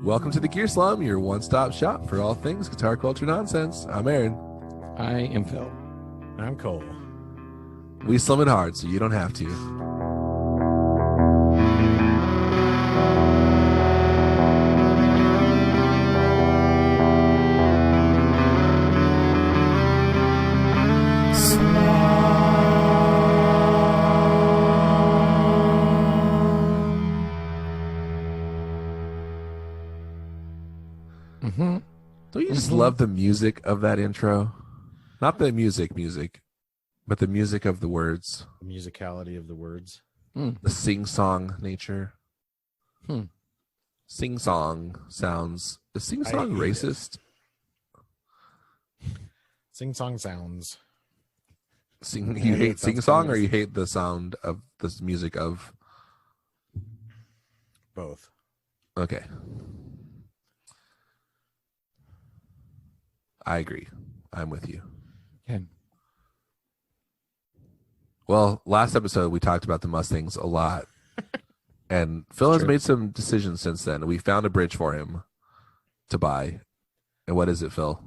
Welcome to the Gear Slum, your one-stop shop for all things guitar culture nonsense. I'm Aaron. I am Phil. I'm Cole. We slum it hard, so you don't have to. Don't you just love the music of that intro? Not the music, but the music of the words. The musicality of the words. The sing-song nature. Hmm. Sing-song sounds... Is sing-song racist? Sing-song sounds. You hate sing-song or you hate the sound of the music of... Both. Okay. I agree. I'm with you. Okay. Well, last episode we talked about the Mustangs a lot. And Phil has made some decisions since then. We found a bridge for him to buy. And what is it, Phil?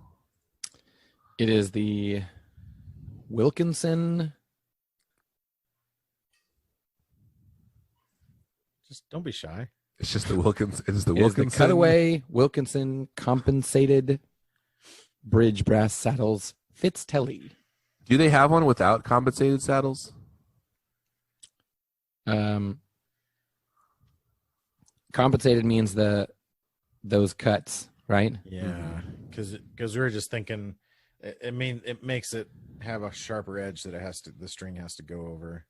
It is the Wilkinson. Just don't be shy. It's just the Wilkinson. It is the It is Wilkinson. the Cutaway Wilkinson compensated bridge brass saddles Fitztelly. Do they have one without compensated saddles? Compensated means those cuts, right? Yeah, because we were just thinking. It makes it have a sharper edge that the string has to go over.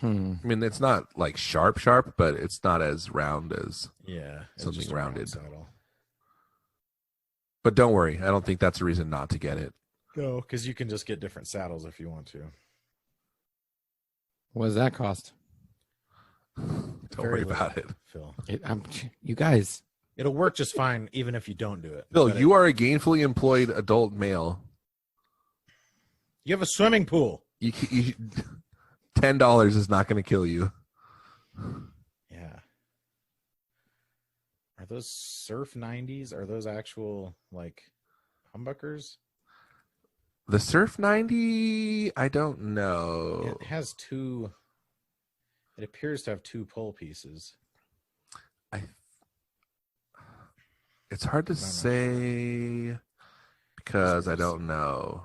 I mean, it's not like sharp, but it's not as round as something just a rounded. saddle. But don't worry, I don't think that's a reason not to get it. No, because you can just get different saddles if you want to. What does that cost? Don't worry about it. Phil. You guys. It'll work just fine even if you don't do it. Phil, you are a gainfully employed adult male. You have a swimming pool. You $10 is not going to kill you. Yeah. Are those Surf 90s? Are those actual, like, humbuckers? The Surf 90, I don't know. It has two... It appears to have two pole pieces. It's hard to say because I don't know.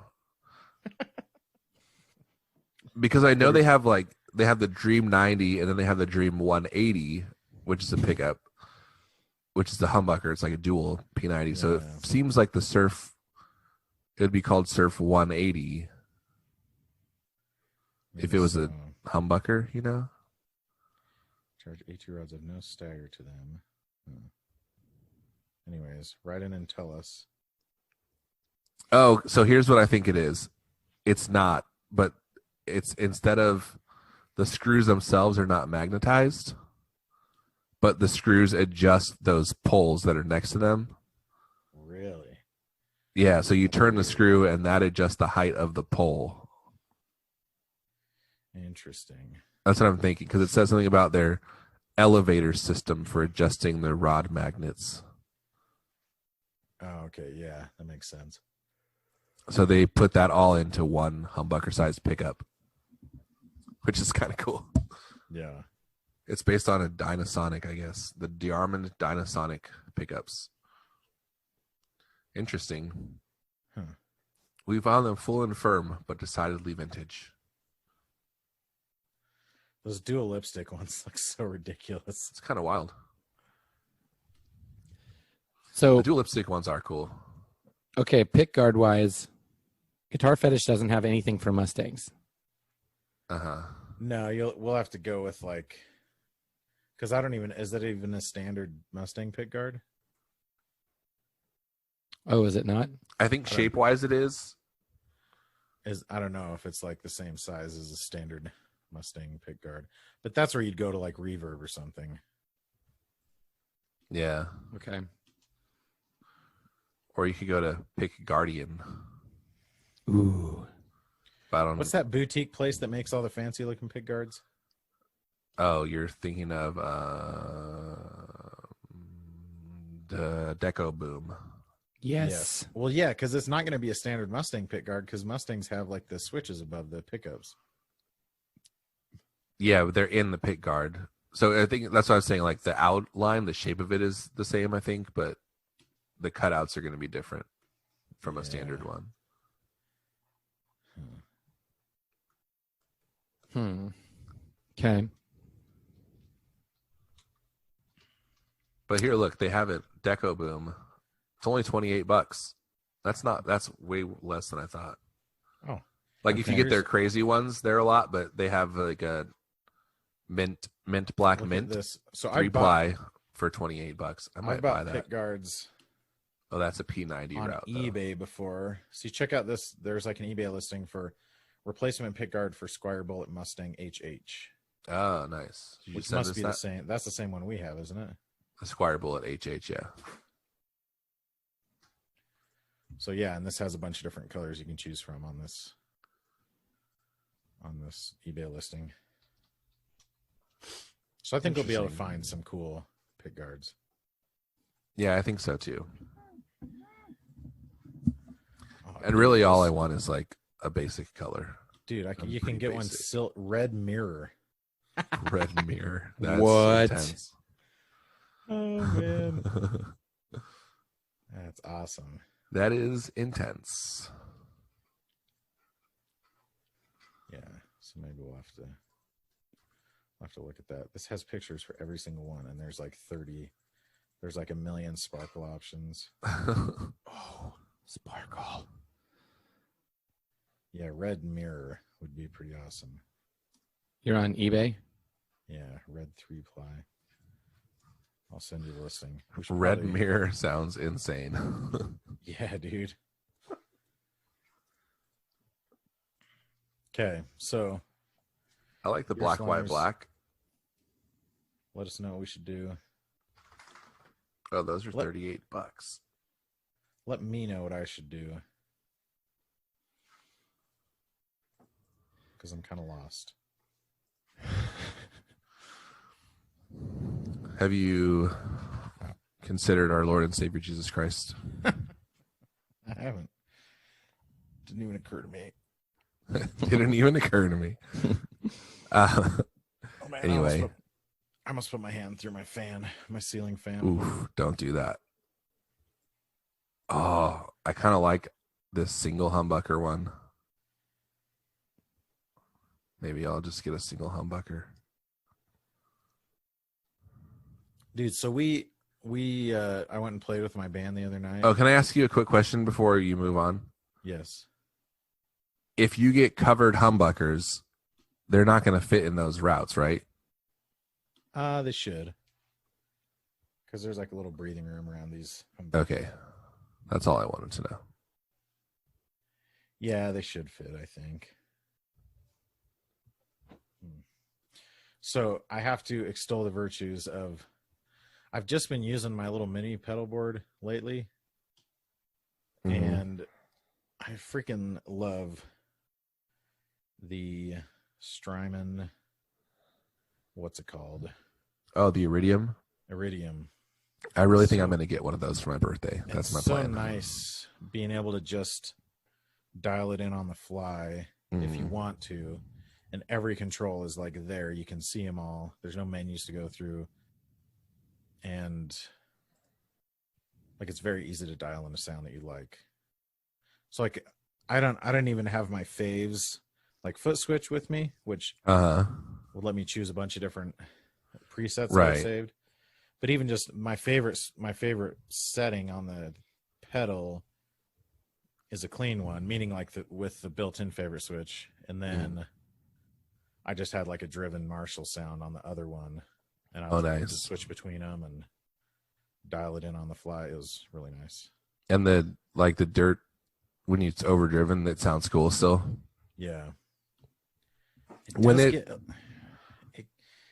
Because I know they have the Dream 90 and then they have the Dream 180, which is a pickup, which is the humbucker. It's like a dual P90. So it seems like the Surf, it would be called Surf 180 if it was a humbucker, you know? Charge A2 rods have no stagger to them. Anyways, write in and tell us. Oh, so here's what I think it is. It's not, but it's instead of the screws themselves are not magnetized, but the screws adjust those poles that are next to them. Really? Yeah, so you turn the screw and that adjusts the height of the pole. Interesting. That's what I'm thinking, because it says something about their elevator system for adjusting the rod magnets. Oh, okay. Yeah, that makes sense. So they put that all into one humbucker-sized pickup, which is kind of cool. Yeah. It's based on a Dynasonic, I guess. The Diarmond Dynasonic pickups. Interesting. Huh. We found them full and firm, but decidedly vintage. Those dual lipstick ones look so ridiculous. It's kind of wild. So The dual lipstick ones are cool. okay, pick guard wise, Guitar Fetish doesn't have anything for Mustangs. Uh-huh. No, we'll have to go with like, because is that even a standard Mustang pick guard? Oh, is it not? I think shape-wise it is. I don't know if it's like the same size as a standard Mustang pick guard, but that's where you'd go to like Reverb or something. Yeah. Okay. Or you could go to Pick Guardian. Ooh. But I don't What's that boutique place that makes all the fancy looking pick guards? Oh, you're thinking of The Deco Boom. Yes. Well, yeah, because it's not going to be a standard Mustang pick guard because Mustangs have like the switches above the pickups. Yeah, but they're in the pick guard. So I think that's what I was saying. Like the outline, the shape of it is the same, I think, but the cutouts are going to be different from a standard one. Okay. But here, look, they have it. Deco Boom. It's only $28. That's way less than I thought. Oh, like if you get their crazy ones, they're a lot, but they have like a mint black look mint at this. So 3-ply for $28. I might buy bought that. pick guards Oh, that's a P90 on route. eBay before. See, check out this. There's like an eBay listing for replacement pick guard for Squire Bullet Mustang HH. Oh, nice. Did you Which send must us be that? the same. That's the same one we have, isn't it? The Squire Bullet HH, yeah. So yeah, and this has a bunch of different colors you can choose from on this eBay listing. So I think we'll be able to find some cool pick guards. Yeah, I think so too. Oh, And really, all I want is like a basic color. dude, I'm you can pretty get basic. one red mirror. Red mirror. That's What? intense. Oh man, that's awesome. That is intense. Yeah, so maybe we'll have to look at that. This has pictures for every single one, and there's like 30. There's like a million sparkle options. Oh, sparkle. Yeah, red mirror would be pretty awesome. You're on eBay? Yeah, red 3-ply. I'll send you the listing. Red mirror sounds insane. Yeah, dude. Okay, so I like the Your black, white, Slummers. black. let us know what we should do. Oh, those are Let- $38. Let me know what I should do. Because I'm kind of lost. Have you considered our Lord and Savior Jesus Christ? I haven't. Didn't even occur to me. Didn't even occur to me. Oh, man, Anyway. I almost put my hand through my fan, my ceiling fan. Oof, don't do that. Oh, I kind of like this single humbucker one. Maybe I'll just get a single humbucker. Dude, so I went and played with my band the other night. Oh, can I ask you a quick question before you move on? Yes. If you get covered humbuckers, they're not going to fit in those routes, right? They should. Because there's like a little breathing room around these. Okay. That's all I wanted to know. Yeah, they should fit, I think. So I have to extol the virtues of. I've just been using my little mini pedal board lately, Mhm. and I freaking love the Strymon. What's it called? Oh, the Iridium? Iridium. I really think So- I'm going to get one of those for my birthday. That's It's my so plan. nice being able to just dial it in on the fly if you Mhm. want to, and every control is like there. You can see them all. There's no menus to go through, and like it's very easy to dial in a sound that you like. So like I don't even have my faves like foot switch with me, which Uh-huh. would let me choose a bunch of different presets that Right. I've saved. But even just my favorite setting on the pedal is a clean one, meaning like with the built-in favorite switch, and then I just had like a driven Marshall sound on the other one, and I was able to nice. switch between them and dial it in on the fly. It was really nice. And the dirt, when it's overdriven, that sounds cool still. Yeah. When It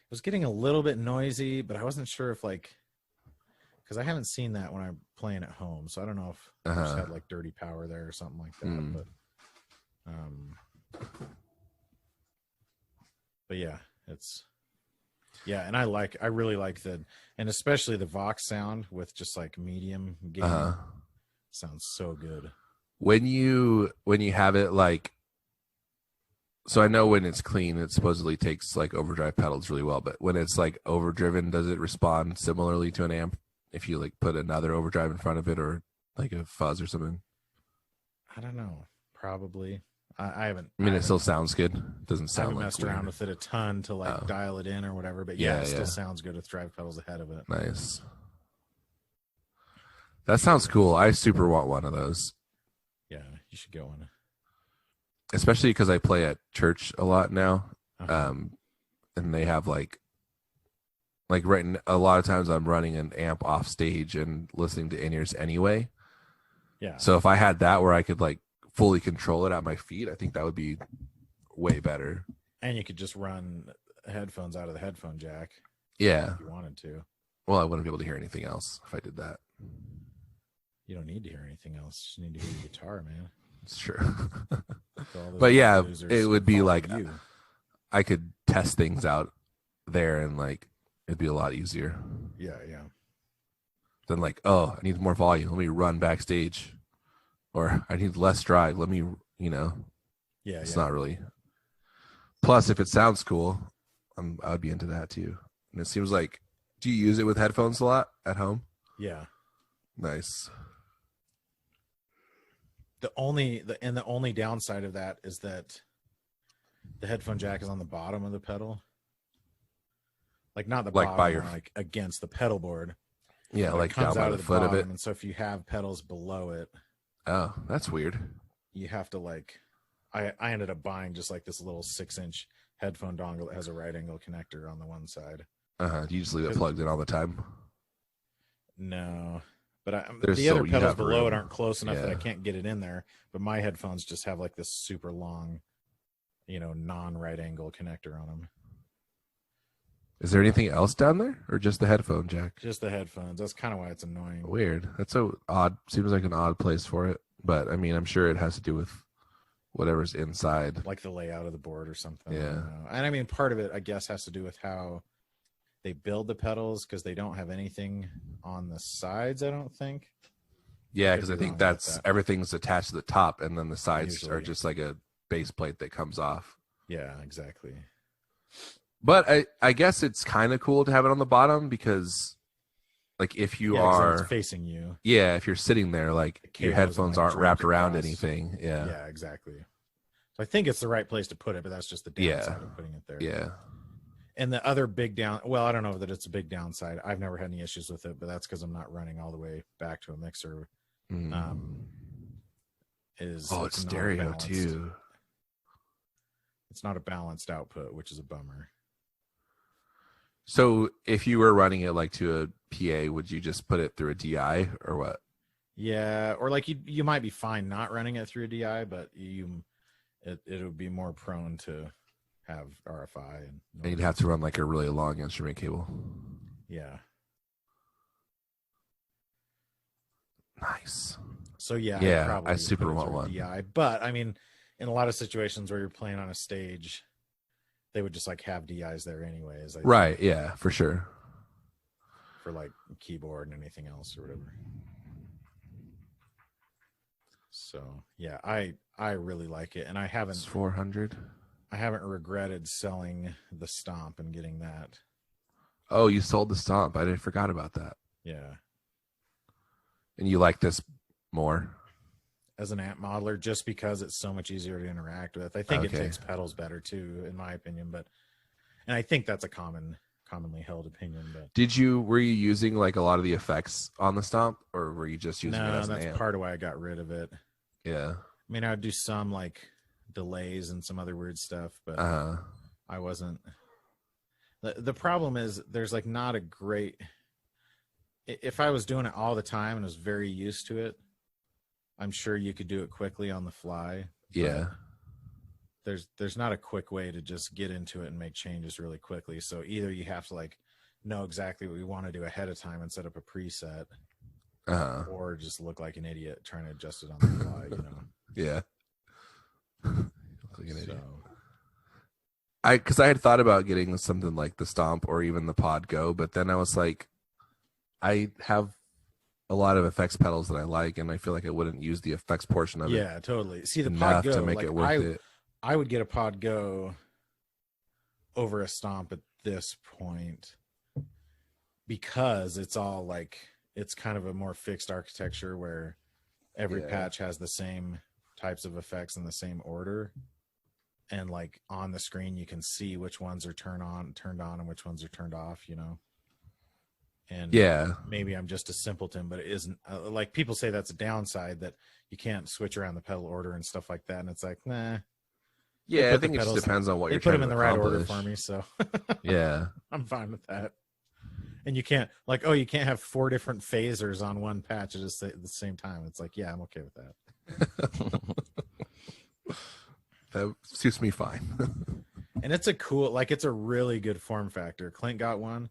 was getting a little bit noisy, but I wasn't sure if because I haven't seen that when I'm playing at home, so I don't know if I just Uh-huh. had like dirty power there or something like that. Mm. But yeah, it's Yeah, and I really like and especially the Vox sound with just like medium gain. Sounds so good. When you have it like, so I know when it's clean, it supposedly takes like overdrive pedals really well, but when it's like overdriven, does it respond similarly to an amp if you like put another overdrive in front of it or like a fuzz or something? I don't know. Probably. I haven't. I mean, it haven't- still sounds good. Doesn't I sound haven't like messed weird. around with it a ton to like Oh. dial it in or whatever, but Yeah, it still yeah. sounds good with drive pedals ahead of it. Nice. That sounds cool. I super want one of those, Yeah, you should get one. especially because I play at church a lot now. Uh-huh. And they have like a lot of times I'm running an amp off stage and listening to in-ears anyway. Yeah. So if I had that where I could like fully control it at my feet, I think that would be way better. And you could just run headphones out of the headphone jack Yeah. if you wanted to. Well, I wouldn't be able to hear anything else if I did that. You don't need to hear anything else. You just need to hear your guitar, man. It's true. So all those But yeah, losers it would be follow like you. I could test things out there and like it'd be a lot easier Yeah. than like, oh, I need more volume. Let me run backstage. Or I need less drive. Let me, Yeah. it's not really. Plus, if it sounds cool, I would be into that too. And it seems like, do you use it with headphones a lot at home? Yeah. Nice. The only downside of that is that the headphone jack is on the bottom of the pedal. Like not the Like bottom, by your- like against the pedal board. Yeah, But it like down comes by out the of foot of it. bottom, and so if you have pedals below it, Oh, that's weird. you have to like. I ended up buying just like this little 6-inch headphone dongle that has a right angle connector on the one side. Do you just leave it plugged in all the time? No, but There's the so- other you pedals have below room. it aren't close enough that I Yeah. can't get it in there. But my headphones just have like this super long, non-right angle connector on them. Is there anything else down there, or just the headphone jack? Just the headphones. That's kind of why it's annoying. Weird. That's so odd. Seems like an odd place for it. But I mean, I'm sure it has to do with whatever's inside. Like the layout of the board or something. I Yeah. don't know. And I mean, part of it, I guess, has to do with how they build the pedals because they don't have anything on the sides, I don't think. Yeah, Could because I be think wrong about that's that. everything's attached to the top, and then the sides are Usually. just like a base plate that comes off. Yeah, exactly. But I guess it's kind of cool to have it on the bottom because, like, if you Yeah, 'cause then are, it's facing you. yeah, if you're sitting there, like The your cables headphones like, aren't draped wrapped around across. anything. Yeah, Yeah, exactly. So I think it's the right place to put it, but that's just the Yeah. downside of putting it there. yeah. And the other big I don't know that it's a big downside. I've never had any issues with it, but that's because I'm not running all the way back to a mixer. Mm. Is Oh, it's not stereo balanced. too. It's not a balanced output, which is a bummer. So if you were running it like to a PA, would you just put it through a DI or what? Yeah, or like you might be fine not running it through a DI, but it would be more prone to have RFI and And you'd have to run like a really long instrument cable. yeah. Nice. So yeah, Yeah, I'd probably I super put it want through one. DI, but I mean, in a lot of situations where you're playing on a stage, they would just like have DIs there anyways. I think, Right. Yeah, for sure. for like keyboard and anything else or whatever. So yeah, I really like it, and I It's haven't 400. regretted selling the Stomp and getting that. Oh, you sold the Stomp. I forgot about that. Yeah, And you like this more? as an amp modeler, just because it's so much easier to interact with. I think it Okay. takes pedals better too, in my opinion. And I think that's a commonly held opinion. But Were you using like a lot of the effects on the Stomp, or were you just using it no, as an that's amp? part of why I got rid of it. Yeah. I mean, I would do some like delays and some other weird stuff, but Uh-huh. I wasn't. The problem is there's like not a great. If I was doing it all the time and was very used to it, I'm sure you could do it quickly on the fly. but Yeah. There's not a quick way to just get into it and make changes really quickly. So either you have to like know exactly what we want to do ahead of time and set up a preset, Uh-huh. or just look like an idiot trying to adjust it on the fly. Yeah. Look like an idiot. So because I had thought about getting something like the Stomp or even the Pod Go, but then I was like, I have a lot of effects pedals that I like, and I feel like I wouldn't use the effects portion of it Yeah, totally. See, the Pod enough Go, to make like, it worth it. I would get a Pod Go over a Stomp at this point because it's all like, it's kind of a more fixed architecture where every patch has the same types of effects in the same order. And like on the screen, you can see which ones are turned on, and which ones are turned off, you know? And Yeah. maybe I'm just a simpleton, but it isn't. Like, people say that's a downside, that you can't switch around the pedal order and stuff like that. And it's like, nah. Yeah, I put think the it just pedals- depends on what They you're put trying them in to the right order accomplish. for me, so Yeah. I'm fine with that. And you can't, like, oh, you can't have 4 different phasers on one patch at the same time. It's like, yeah, I'm okay with that. That suits me fine. And it's a cool, like, it's a really good form factor. Clint got one,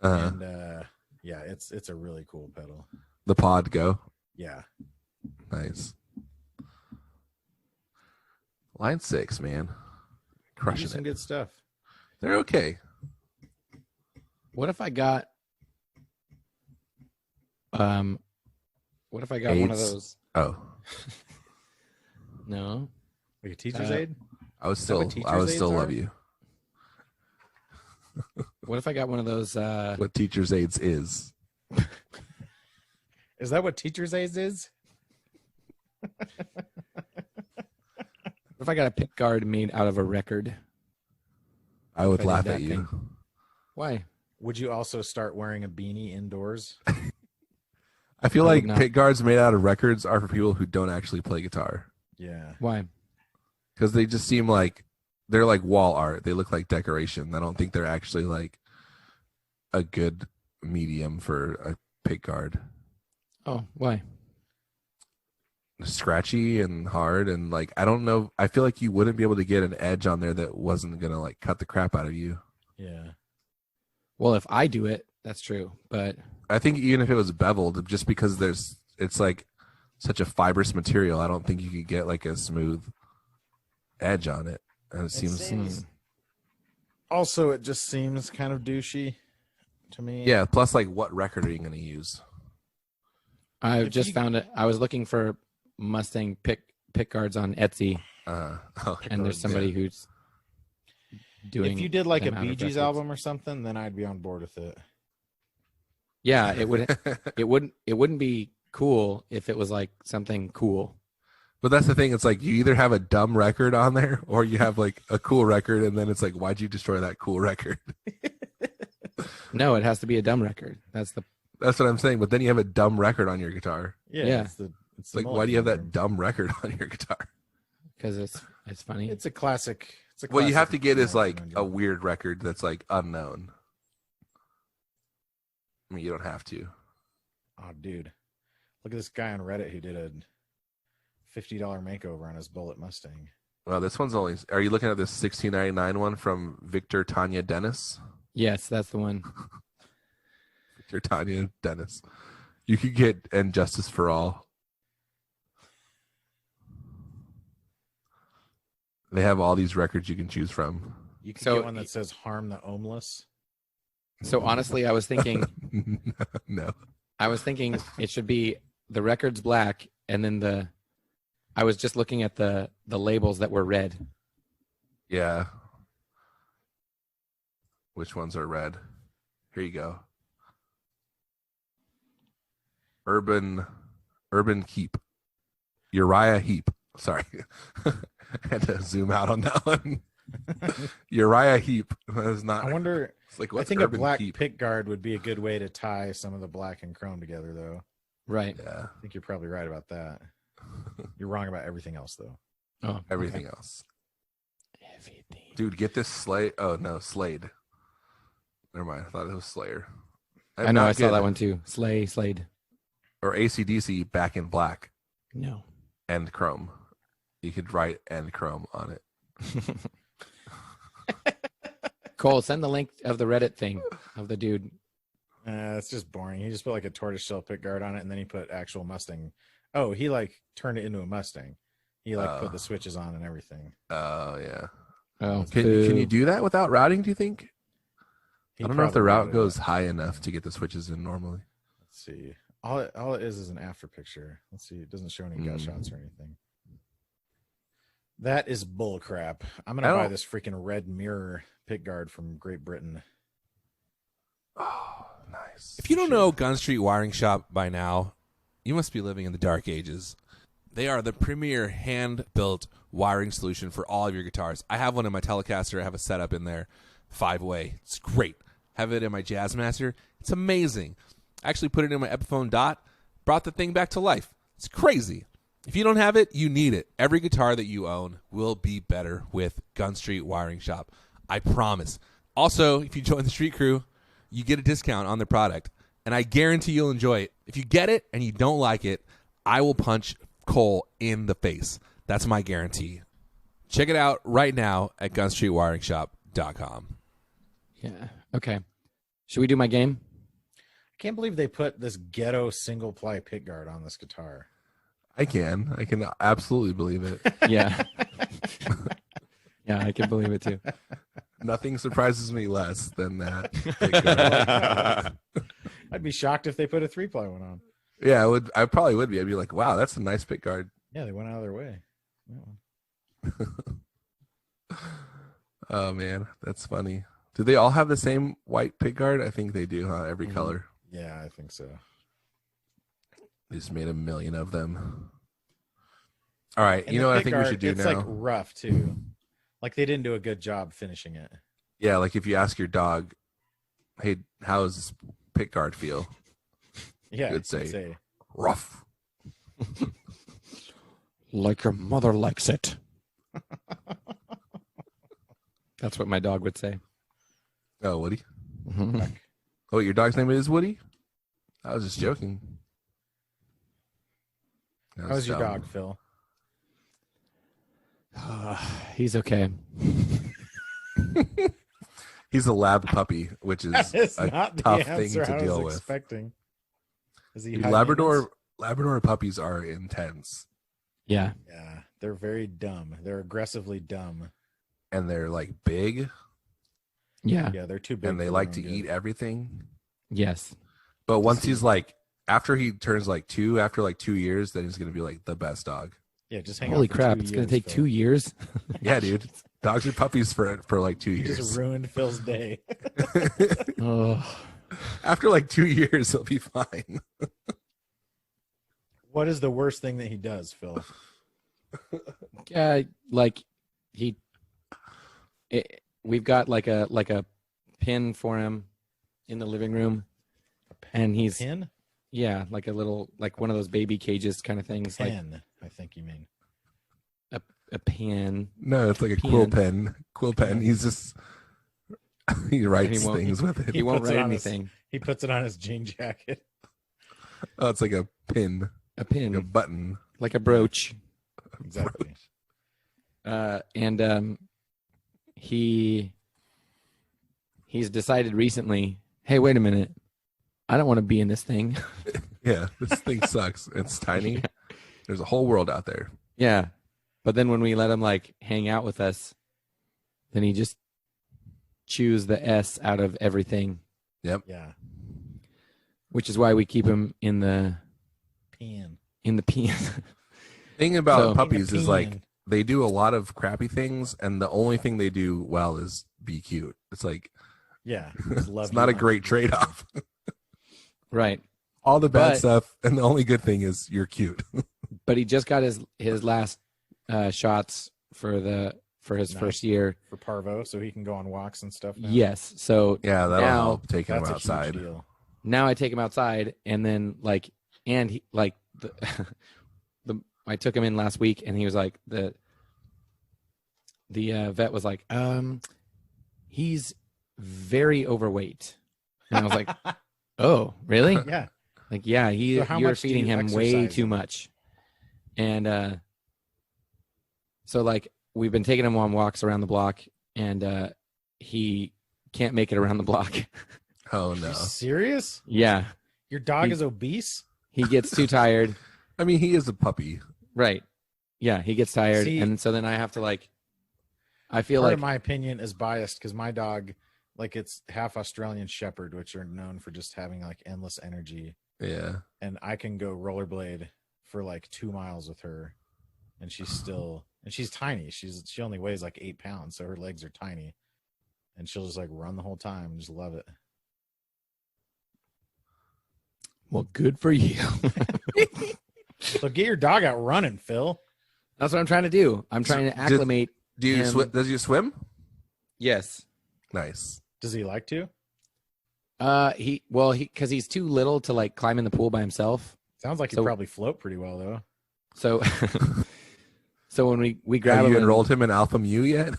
and yeah, it's a really cool pedal. The Pod Go. Yeah, Nice. Line 6, man. they do Crushing some it. good stuff. They're okay. What if I got one of AIDS? those? Oh, No. Like a teacher's aid. I was Is that what still, teacher's aids love are? you. What if I got one of those What teacher's aids is? Is that what teacher's aids is? what if I got a pick guard made out of a record? I would I did laugh that at you. thing. Why? Would you also start wearing a beanie indoors? I feel I would like not. pick guards made out of records are for people who don't actually play guitar, Yeah. Why? because they just seem like they're like wall art. They look like decoration. I don't think they're actually like a good medium for a pick guard. Oh, why? Scratchy and hard, and like I don't know. I feel like you wouldn't be able to get an edge on there that wasn't gonna like cut the crap out of you. Yeah. Well, if I do it, that's true. But I think even if it was beveled, just because it's like such a fibrous material, I don't think you could get like a smooth edge on it. And it seems, Also, it just seems kind of douchey to me. yeah. Plus, like, what record are you going to use? I If just you- found it. I was looking for Mustang pick guards on Etsy, Oh, and there's somebody who's doing. If you did like a them out Bee of Gees records. album or something, then I'd be on board with it. Yeah, it would. It wouldn't be cool if it was like something cool. But that's the thing. It's like you either have a dumb record on there, or you have like a cool record, and then it's like, why'd you destroy that cool record? No, it has to be a dumb record. That's That's what I'm saying. But then you have a dumb record on your guitar. Yeah. It's the Like, why do you have that Mulligan dumb record on your guitar? because it's funny. It's a classic. It's a What you have to classic get is like Mulligan a engine. weird record that's like unknown. I mean, you don't have to. Oh, dude, look at this guy on Reddit who did a $50 makeover on his Bullet Mustang. Well, this one's only. Are you looking at this 1699 one from Victor Tanya Dennis? Yes, that's the one. Victor Tanya Dennis. You could get And Justice for All. They have all these records you can choose from. You can So get one that says "Harm the Homeless." So honestly, I was thinking No. it should be the record's black, and then I was just looking at the labels that were red. Yeah. Which ones are red? Here you go. Urban Heap. Uriah Heep. Sorry. Had to zoom out on that one. Uriah Heep. That is not. I wonder. It's like, I what's think a Urban black Heap? pick guard would be a good way to tie some of the black and chrome together, though. Right. Yeah. I think you're probably right about that. You're wrong about everything else, though. Oh, Everything else. Everything. Dude, get this Slade. Oh, no. Slade. Never mind. I thought it was Slayer. I know. I saw that one too. Slade. Or AC/DC back in black No. and chrome. You could write and chrome on it. Cole, send the link of the Reddit thing of the dude. It's just boring. He just put like a tortoiseshell pick guard on it, and then he put actual Mustang. Oh, he like turned it into a Mustang. He like put the switches on and everything. Oh, yeah. Oh, Can you do that without routing? Do you think? He I don't know if the probably route routed goes it. high enough to get the switches in normally. Let's see. All it is an after picture. Let's see. It doesn't show any gut shots or anything. That is bull crap. I'm gonna buy this freaking red mirror pick guard from Great Britain. Oh, nice. If you don't know Gun Street Wiring Shop by now, you must be living in the dark ages. They are the premier hand-built wiring solution for all of your guitars. I have one in my Telecaster. I have a setup in there, 5-way. It's great. Have it in my Jazzmaster. It's amazing. I actually put it in my Epiphone Dot, brought the thing back to life. It's crazy. If you don't have it, you need it. Every guitar that you own will be better with Gun Street Wiring Shop. I promise. Also, if you join the Street Crew, you get a discount on the product, and I guarantee you'll enjoy it. If you get it and you don't like it, I will punch Cole in the face. That's my guarantee. Check it out right now at gunstreetwiringshop.com. Yeah. Okay. Should we do my game? I can't believe they put this ghetto single ply pick guard on this guitar. I can absolutely believe it. Yeah. Yeah, I can believe it too. Nothing surprises me less than that. I'd be shocked if they put a 3-ply one on. Yeah, I would. I probably would be. I'd be like, wow, that's a nice pick guard. Yeah, they went out of their way. Oh man, that's funny. Do they all have the same white pick guard? I think they do, huh? Every color. Yeah, I think so. They just made a million of them. All right, And you the know what I pick think we guard, should do it's now? like rough too. Like they didn't do a good job finishing it. Yeah, like if you ask your dog, "Hey, how does this pick guard feel?" Yeah, Good say. say Rough. Like your mother likes it. That's what my dog would say. Oh, Woody. Mhm. Oh, your dog's name is Woody? I was just joking. That How's your dumb. dog, Phil? He's okay. He's a lab puppy, which is That is a not the tough thing answer to I deal was with. expecting. Is he Dude, high Labrador maintenance? puppies are intense, Yeah. Yeah, they're very dumb. They're aggressively dumb. and they're like big, Yeah. Yeah, they're too big. and they for like their to own eat good. everything. Yes. But once he's like, after he turns like 2, after like 2 years, then he's gonna be like the best dog. Yeah, just hang Holy out for crap! 2 It's gonna years, take Phil. 2 years. Yeah, dude. Dogs are puppies for like 2 You years. just ruined Phil's day. Oh. After like 2 years, he'll be fine. What is the worst thing that he does, Phil? Yeah, like we've got like a pin for him in the living room, and he's Pin? yeah, like a little like one of those baby cages kind of things, like Pen, I think you mean. a pin. No, it's like a Pen. quill pen. Quill pen. He's just he writes He won't- things with it. He won't puts it write on his- anything. He puts it on his jean jacket. Oh, it's like a pin, A like a pin, button. like a brooch. Exactly. And he's decided recently, hey, wait a minute, I don't want to be in this thing. Yeah, this thing sucks. It's tiny. There's a whole world out there. Yeah, but then when we let him like hang out with us, then he just chews the S out of everything, Yeah. which is why we keep him in the Pen. pen. Thing about So- puppies is like Pen. they do a lot of crappy things, and the only thing they do well is be cute. It's like Yeah. Just love it's not a you. great trade-off. Right. All the bad But- stuff, and the only good thing is you're cute. But he just got his last shots for his Nice. first year. For Parvo, so he can go on walks and stuff now. Yes. So Yeah, that'll Now- help taking That's them a huge outside. deal. now I take him outside, and then like, and he like I took him in last week, and he was like the vet was like, he's very overweight, and I was like, oh, really? Yeah. Like, yeah, So how you're much do feeding you him way exercise too him? much, and so like we've been taking him on walks around the block, and he can't make it around the block. Oh Are no! you serious? Yeah, Your dog He- is obese? he gets too tired. I mean, he is a puppy. Right. Yeah, he gets tired, See- and so then I have to like, I feel Part like of my opinion is biased because my dog, like, it's half Australian Shepherd, which are known for just having like endless energy. Yeah. And I can go rollerblade for like 2 miles with her, and she's tiny. She only weighs like 8 pounds, so her legs are tiny, and she'll just like run the whole time and just love it. well, good for you. So get your dog out running, Phil. That's what I'm trying to do. I'm trying to acclimate. Do you him. does you swim? Yes. Nice. Does he like to? Because he's too little to like climb in the pool by himself. Sounds like he So- probably float pretty well though. So, so when we grab Have him, you and- enrolled him in Alpha Mu yet?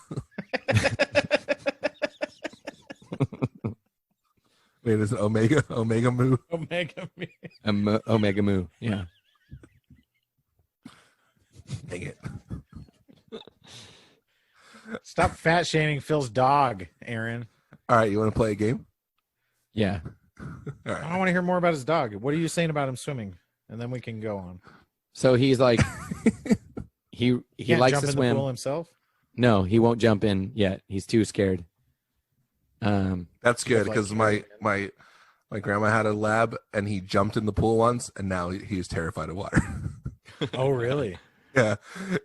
Wait, is it Omega Mu? Omega me. Omega Moo. Yeah. Dang it. Stop fat shaming Phil's dog, Aaron. All right, you want to play a game? Yeah. All I right. want to hear more about his dog. What are you saying about him swimming? And then we can go on. So he's like, he Can't likes jump to in swim. the pool himself. No, he won't jump in yet. He's too scared. That's good Like because carrying my grandma had a lab and he jumped in the pool once and now he's terrified of water. Oh, really? Yeah,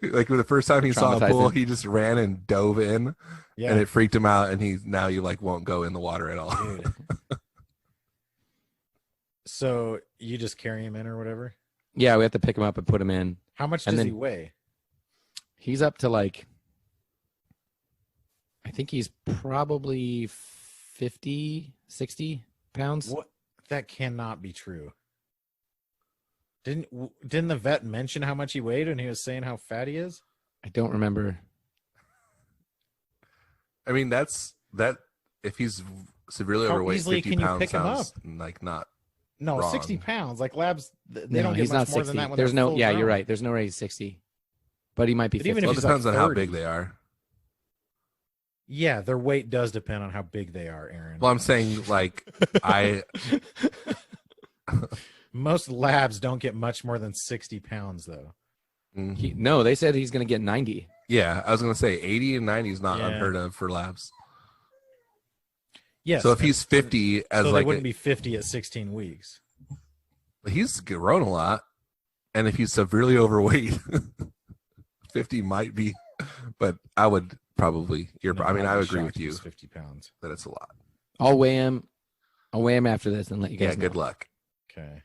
like the first time he saw a Traumatized pool, him. he just ran and dove in, Yeah. and it freaked him out. And now you like won't go in the water at all. Dude. So you just carry him in or whatever? Yeah, we have to pick him up and put him in. How much And does then- he weigh? He's up to like, I think he's probably 50, 60 pounds. What? That cannot be true. Didn't the vet mention how much he weighed when he was saying how fat he is? I don't remember. I mean, that's that. If he's severely How overweight, easily 50 can you pounds pick him sounds like not. No, Wrong. 60 pounds. Like labs, they No, don't get he's much not more 60. than that when There's they're no, full yeah, you're grown. right. There's no way he's 60, but he might be But 50. even if Well, it he's depends like on how 30. big they are. Yeah, their weight does depend on how big they are, Aaron. Well, I'm saying like Most labs don't get much more than 60 pounds, though. No, they said he's going to get 90. Yeah, I was gonna say 80 and 90 is not Yeah. unheard of for labs. Yes. So if he's 50 as so like they wouldn't be 50 at 16 weeks. he's grown a lot, and if he's severely overweight, 50 might be. But I would probably. No, I mean, I'd I be would agree shocked with if you he's 50 pounds. that it's a lot. I'll weigh him. I'll weigh him after this and let you Yeah, guys know. good luck. Okay.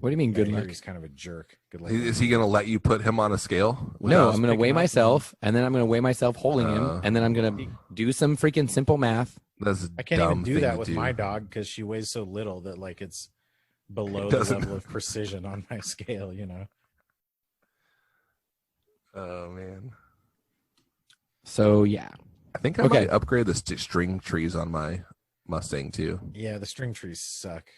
What do you mean good I hear luck? he's kind of a jerk. Good luck. Is he gonna let you put him on a scale? No, just I'm going to pick weigh him up myself, and then I'm going to weigh myself holding him, and then I'm going to do some freaking simple math. That's a I can't dumb even do thing that to with do. my dog because she weighs so little that like it's below It the doesn't- level of precision on my scale, you know. Oh man, So, yeah. I think I Okay. might upgrade the string trees on my Mustang too. Yeah, the string trees suck.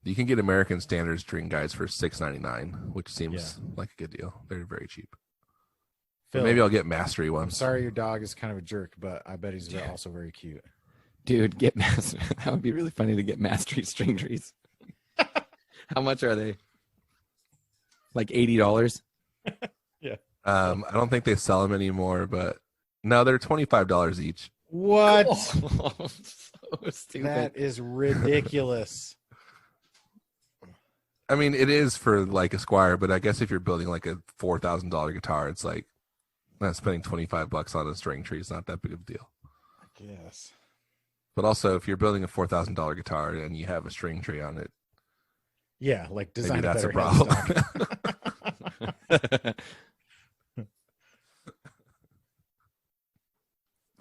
You can get American Standard string guides for $6.99, which seems like a good deal. They're very cheap. But Phil, maybe I'll get Mastery I'm ones. sorry your dog is kind of a jerk, but I bet he's also very cute. Dude, get master. That would be really funny to get mastery string trees. How much are they? Like $80? I don't think they sell them anymore, but no, they're $25 each. What? So stupid. That is ridiculous. I mean, it is for like a Squire, but I guess if you're building like a $4,000 guitar, it's like not spending $25 on a string tree is not that big of a deal. Yes. But also, if you're building a $4,000 guitar and you have a string tree on it, Yeah, like design maybe that's a better problem. headstock.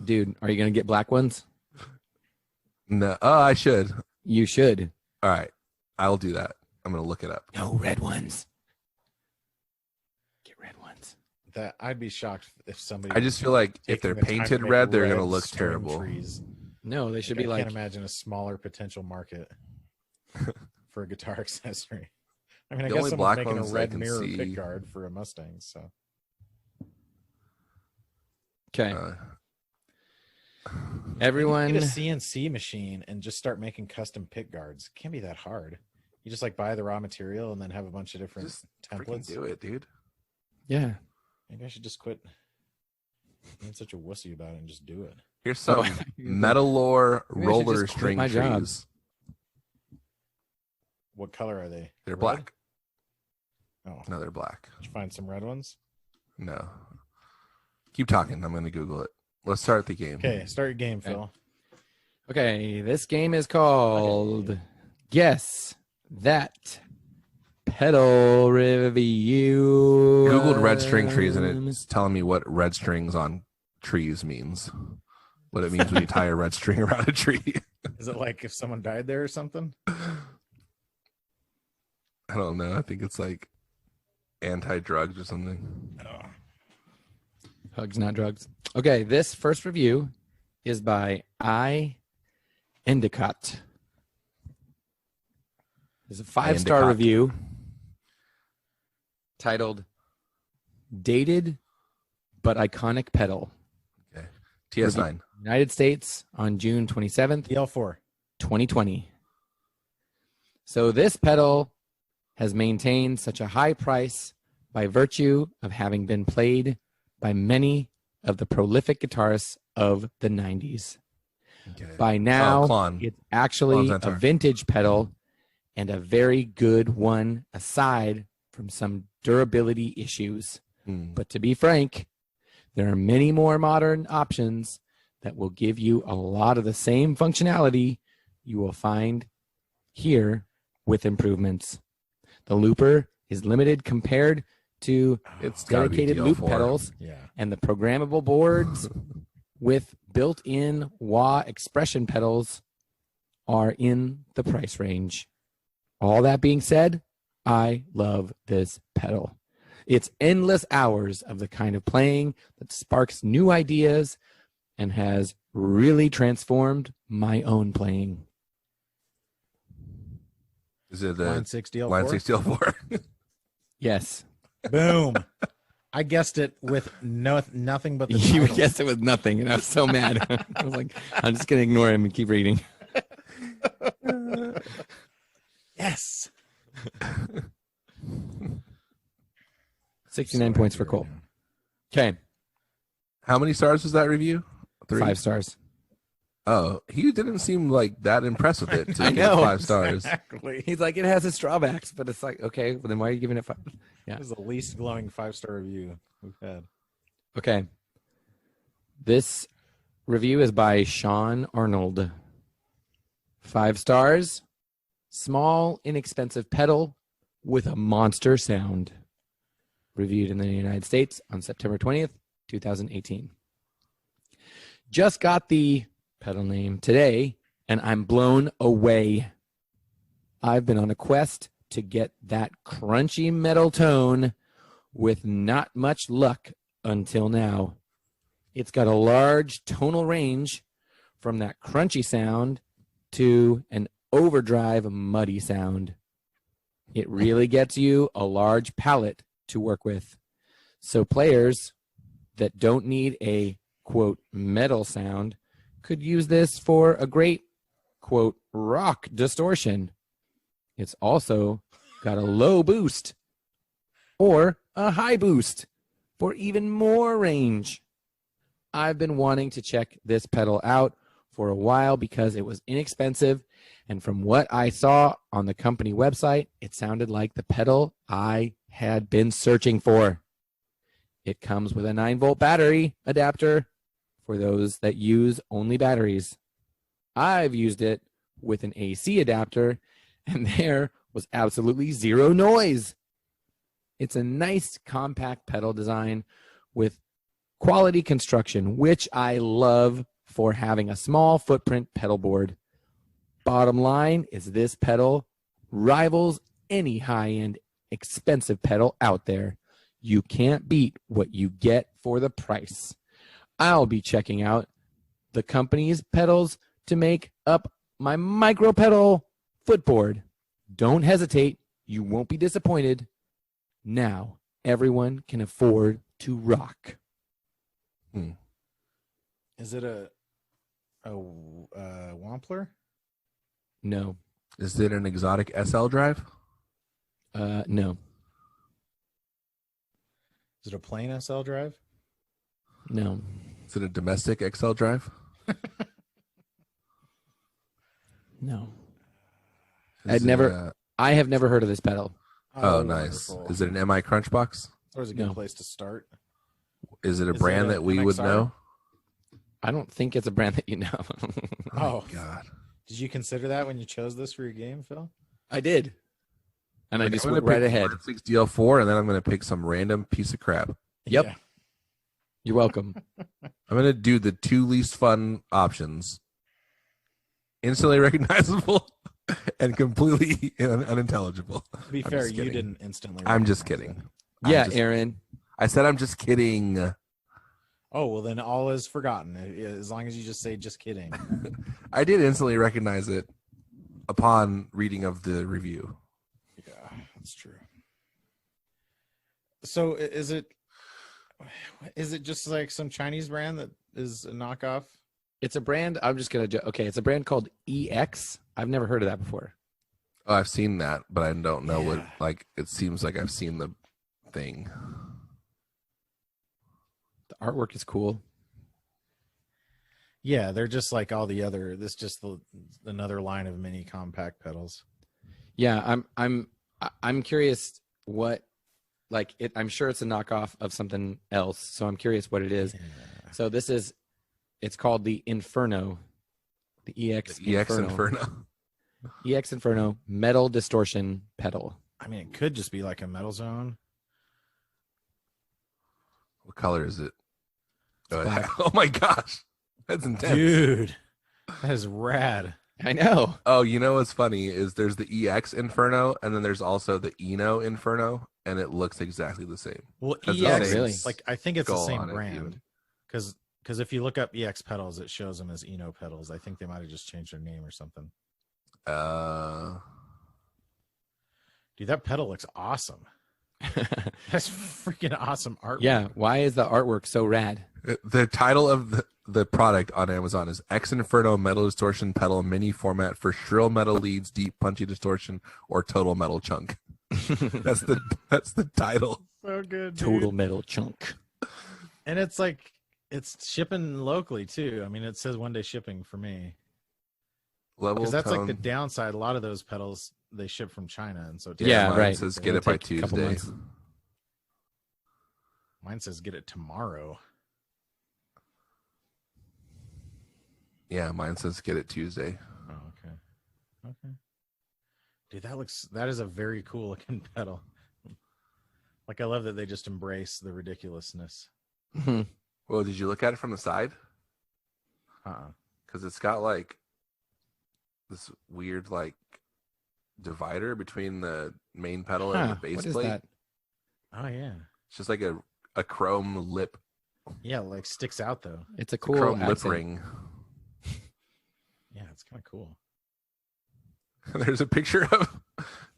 Dude, are you going to get black ones? No, oh, I should. You should. All right, I'll do that. I'm gonna look it up. No, red ones. Get red ones. That I'd be shocked if somebody. I just feel like if taking they're the time to painted make red, they're gonna red look string terrible. trees. No, they should I be like can't imagine a smaller potential market for a guitar accessory. I mean, I The guess only someone's black making a ones I red can mirror see- pick guard for a Mustang, so okay. Uh, Everyone, get a CNC machine and just start making custom pick guards. It can't be that hard. You just like buy the raw material and then have a bunch of different just freaking templates. do it, dude. yeah. Maybe I should just quit being such a wussy about it and just do it. Here's some Oh, Metal Lore maybe I should roller just quit string my job. trees. What color are they? They're Red? black. Oh, No, they're black. did you find some red ones? No. Keep talking. I'm going to Google it. Let's start the game. Okay, start your game, Okay. Phil. Okay, this game is called Guess That Pedal Review. Googled red string trees, and it's telling me what red strings on trees means. What it means when you tie a red string around a tree. Is it like if someone died there or something? I don't know. I think it's like anti-drugs or something. Oh. Hugs, not drugs. Okay, this first review is by I Endicott. It's a 5-star Endicott. review titled Dated but Iconic Pedal. Okay. TS9. United States on June 27th, EL4. 2020. So this pedal has maintained such a high price by virtue of having been played by many of the prolific guitarists of the 90s. Okay. By now, Klon. it's actually Klon a Centaur. vintage pedal and a very good one aside from some durability issues. Hmm. But to be frank, there are many more modern options that will give you a lot of the same functionality you will find here with improvements. The looper is limited compared to It's gotta be dedicated loop DL4. pedals, Yeah. and the programmable boards with built-in wah expression pedals are in the price range. All that being said, I love this pedal. It's endless hours of the kind of playing that sparks new ideas and has really transformed my own playing. Is it the Line 6 DL4. Line 6 DL4? Yes. Boom. I guessed it with nothing but the You title. guessed it with nothing, and I was so mad. I was like, I'm just going to ignore him and keep reading. Yes. 69 points for Cole. Okay, How many stars was that review? 3? 5 stars. Oh, he didn't seem like that impressed with it to I give it know. 5 stars. Exactly. He's like, it has its drawbacks, but it's like, okay, well, then why are you giving it 5? Yeah. This is the least glowing 5-star review we've had. Okay. This review is by Sean Arnold. 5 stars. Small, inexpensive pedal with a monster sound. Reviewed in the United States on September 20th, 2018. Just got the pedal name today, and I'm blown away. I've been on a quest to get that crunchy metal tone with not much luck until now. It's got a large tonal range from that crunchy sound to an overdrive muddy sound. It really gets you a large palette to work with. So players that don't need a, quote, metal sound could use this for a great, quote, rock distortion. It's also got a low boost or a high boost for even more range. I've been wanting to check this pedal out for a while because it was inexpensive, and from what I saw on the company website, it sounded like the pedal I had been searching for. It comes with a 9-volt battery adapter for those that use only batteries. I've used it with an AC adapter, and there was absolutely zero noise. It's a nice compact pedal design with quality construction, which I love for having a small footprint pedal board. Bottom line is this pedal rivals any high-end expensive pedal out there. You can't beat what you get for the price. I'll be checking out the company's pedals to make up my micro pedal footboard. Don't hesitate. You won't be disappointed. Now everyone can afford to rock. Is it a Wampler? No. Is it an exotic SL drive? No. Is it a plain SL drive? No. Is it a domestic XL drive? No. Is I'd never- it a- I have never heard of this pedal. oh, nice. Wonderful. Is it an MI Crunchbox? It's always a good No. place to start. Is it a Is it brand a that we would MXR? know? I don't think it's a brand that you know. Oh, God. did you consider that when you chose this for your game, Phil? I did. And I Like, just I'm went gonna right pick ahead. 6 DL4, and then I'm going to pick some random piece of crap. Yep. Yeah. You're welcome. I'm going to do the 2 least fun options. Instantly recognizable and completely unintelligible. To be I'm fair, just you kidding. didn't instantly. I'm just recognize kidding. it. I'm Yeah, just- Aaron. I said I'm just kidding. Oh, well, then all is forgotten. As long as you just say just kidding. I did instantly recognize it upon reading of the review. Yeah, that's true. So is it just like some Chinese brand that is a knockoff? It's a brand. I'm just going to. Okay. It's a brand called EX. I've never heard of that before. Oh, I've seen that, but I don't know what. Yeah. Like, it seems like I've seen the thing. The artwork is cool. Yeah, they're just like all the other. This just another line of mini compact pedals. Yeah. I'm curious what, like it. I'm sure it's a knockoff of something else. So I'm curious what it is. Yeah. So this is, it's called the Inferno, the EX The EX Inferno. EX Inferno metal distortion pedal. I mean, it could just be like a Metal Zone. What color is it? Oh, black. oh my gosh, that's intense. Dude, that is rad. I know. Oh, you know what's funny is there's the EX Inferno, and then there's also the Eno Inferno, and it looks exactly the same. Well, Has the EX, same Really? like I think it's the skull same on it, brand even. because if you look up EX pedals, it shows them as Eno pedals. I think they might have just changed their name or something. Dude, that pedal looks awesome. That's freaking awesome artwork. Yeah. Why is the artwork so rad? The title of the product on Amazon is X Inferno Metal Distortion Pedal Mini Format for Shrill Metal Leads, Deep Punchy Distortion, or Total Metal Chunk. That's the title. So good. Dude. Total metal chunk. And it's like it's shipping locally too. I mean, it says 1 day shipping for me. Level Because that's tone. like the downside. A lot of those pedals they ship from China, and so it Yeah, mine right. says It'll get it by take a couple Tuesday. months. Mine says get it tomorrow. Yeah, mine says get it Tuesday. Oh, okay. Okay. Dude, that is a very cool looking pedal. Like I love that they just embrace the ridiculousness. Mhm. Well, did you look at it from the side? Uh-uh. Because it's got like this weird like divider between the main pedal and Huh, the base what is plate. that? Oh yeah. It's just like a chrome lip, Yeah, like sticks out though. It's a cool chrome lip accent. ring. Yeah, it's kind of cool. There's a picture of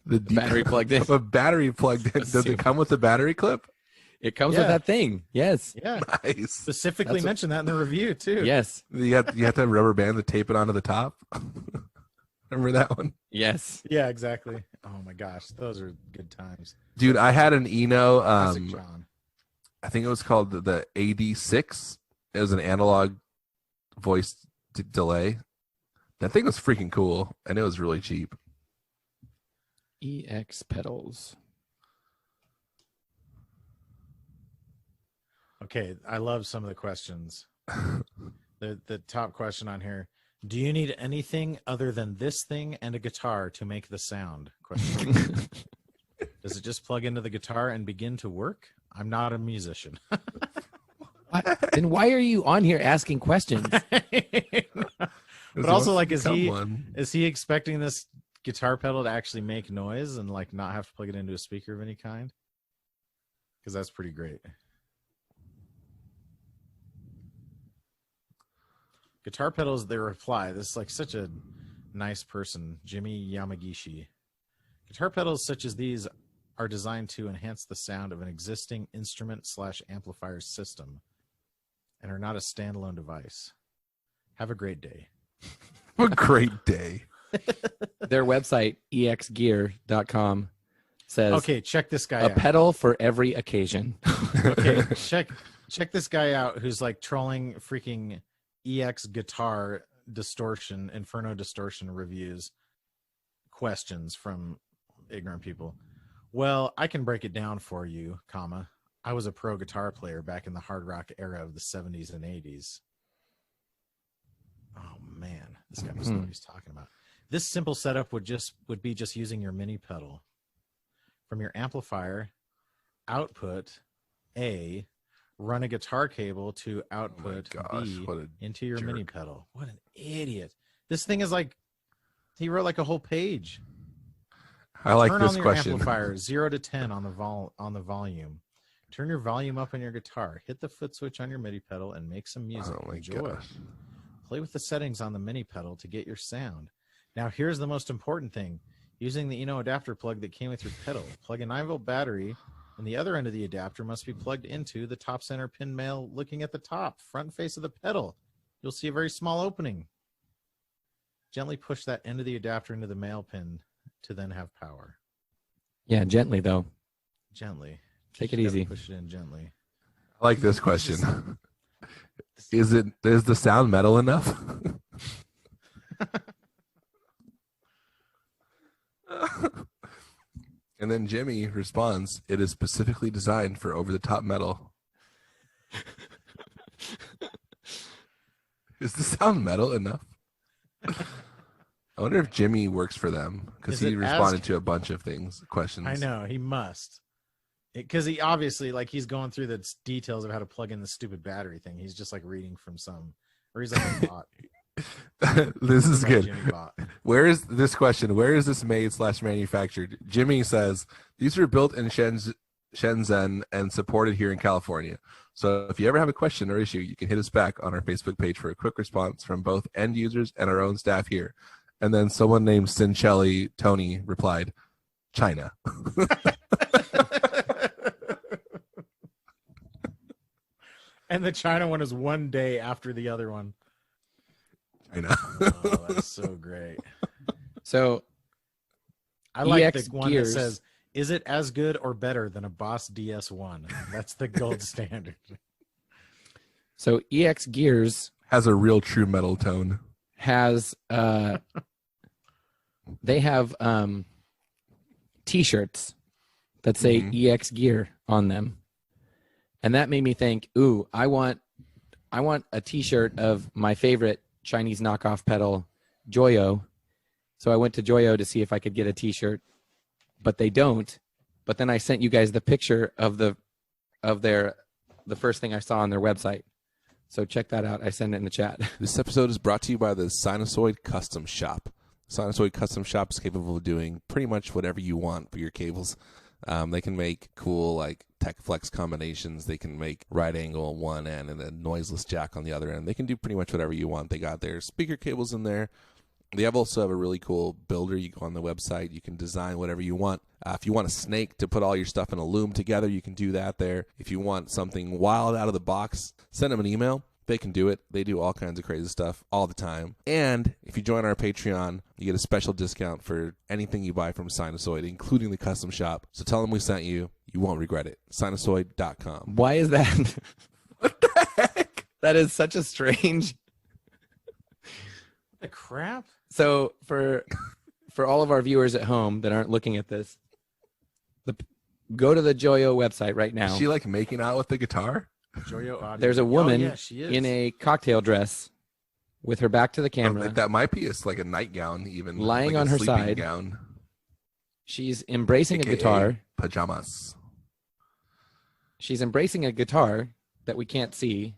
the battery plugged in. Of a battery plugged in. Does Assume. it come with a battery clip? It comes with Yeah. that thing. Yes. Yeah. Nice. Specifically That's a- mentioned that in the review too. Yes. You have to have rubber band to tape it onto the top. Remember that one? Yes. Yeah, exactly. Oh my gosh, those are good times. Dude, I had an Eno. Classic John. I think it was called the AD6. It was an analog voice delay. That thing was freaking cool, and it was really cheap. EX pedals. Okay, I love some of the questions. The top question on here: do you need anything other than this thing and a guitar to make the sound? Question. Does it just plug into the guitar and begin to work? I'm not a musician. Then why are you on here asking questions? But also, like, is Someone. he expecting this guitar pedal to actually make noise and like not have to plug it into a speaker of any kind? Because that's pretty great. Guitar pedals, they reply. This is like such a nice person, Jimmy Yamagishi. Guitar pedals such as these are designed to enhance the sound of an existing instrument/amplifier system and are not a standalone device. Have a great day. Have a great day. Their website, exgear.com, Says Okay, check this guy a out. pedal for every occasion. Okay, check this guy out who's like trolling freaking EX guitar distortion, Inferno distortion reviews questions from ignorant people. Well, I can break it down for you, comma. I was a pro guitar player back in the hard rock era of the 70s and 80s. Oh man, this guy doesn't know what he's talking about. This simple setup would be just using your mini pedal. From your amplifier, output A, run a guitar cable to output B into your mini pedal. What an idiot. This thing is like, he wrote like a whole page. I like Turn this on your question. amplifier 0 to 10 on the volume. Turn your volume up on your guitar. Hit the foot switch on your MIDI pedal and make some music. Oh my Enjoy. gosh. Play with the settings on the mini pedal to get your sound. Now here's the most important thing. Using the Eno adapter plug that came with your pedal. Plug a 9-volt battery, and the other end of the adapter must be plugged into the top center pin male looking at the top, front face of the pedal. You'll see a very small opening. Gently push that end of the adapter into the male pin to then have power. Yeah, gently though. Gently. Take it You gotta easy. Push it in gently. I like this question. Is the sound metal enough? And then Jimmy responds, "It is specifically designed for over-the-top metal." Is the sound metal enough? I wonder if Jimmy works for them because Is he it responded as- to a bunch of questions. I know, he must. Because he obviously, like, he's going through the details of how to plug in the stupid battery thing. He's just like reading from some, or he's like a bot. This is Like good. Jimmy bot. Where is this question? Where is this made / manufactured? Jimmy says these were built in Shenzhen and supported here in California. So if you ever have a question or issue, you can hit us back on our Facebook page for a quick response from both end users and our own staff here. And then someone named Sincelli Tony replied, China. And the China one is one day after the other one. China. Oh, that's so great. So I like EX the one Gears. that says, "Is it as good or better than a Boss DS1?" That's the gold standard. EX Gears Has a real true metal tone. has they have t-shirts that say EX Gear on them. And that made me think, ooh, I want a t-shirt of my favorite Chinese knockoff pedal, Joyo. So I went to Joyo to see if I could get a t-shirt, but they don't. But then I sent you guys the picture of the first thing I saw on their website. So check that out. I sent it in the chat. This episode is brought to you by the Sinusoid Custom Shop. Sinusoid Custom Shop is capable of doing pretty much whatever you want for your cables. They can make cool like tech flex combinations. They can make right angle on one end and a noiseless jack on the other end. They can do pretty much whatever you want. They got their speaker cables in there. They also have a really cool builder. You go on the website. You can design whatever you want. If you want a snake to put all your stuff in a loom together, you can do that there. If you want something wild out of the box, send them an email. They can do it. They do all kinds of crazy stuff all the time. And if you join our Patreon, you get a special discount for anything you buy from Sinusoid, including the custom shop. So tell them we sent you. You won't regret it. Sinusoid.com. Why is that? What the heck? That is such a strange. The crap? So for all of our viewers at home that aren't looking at this, go to the Joyo website right now. Is she like making out with the guitar? Joyo Audio. There's a woman Oh, yeah, she is. in a cocktail dress with her back to the camera. That might be like a nightgown, even Lying like on a her sleeping side. gown. She's embracing AKA a guitar. pajamas. She's embracing a guitar that we can't see,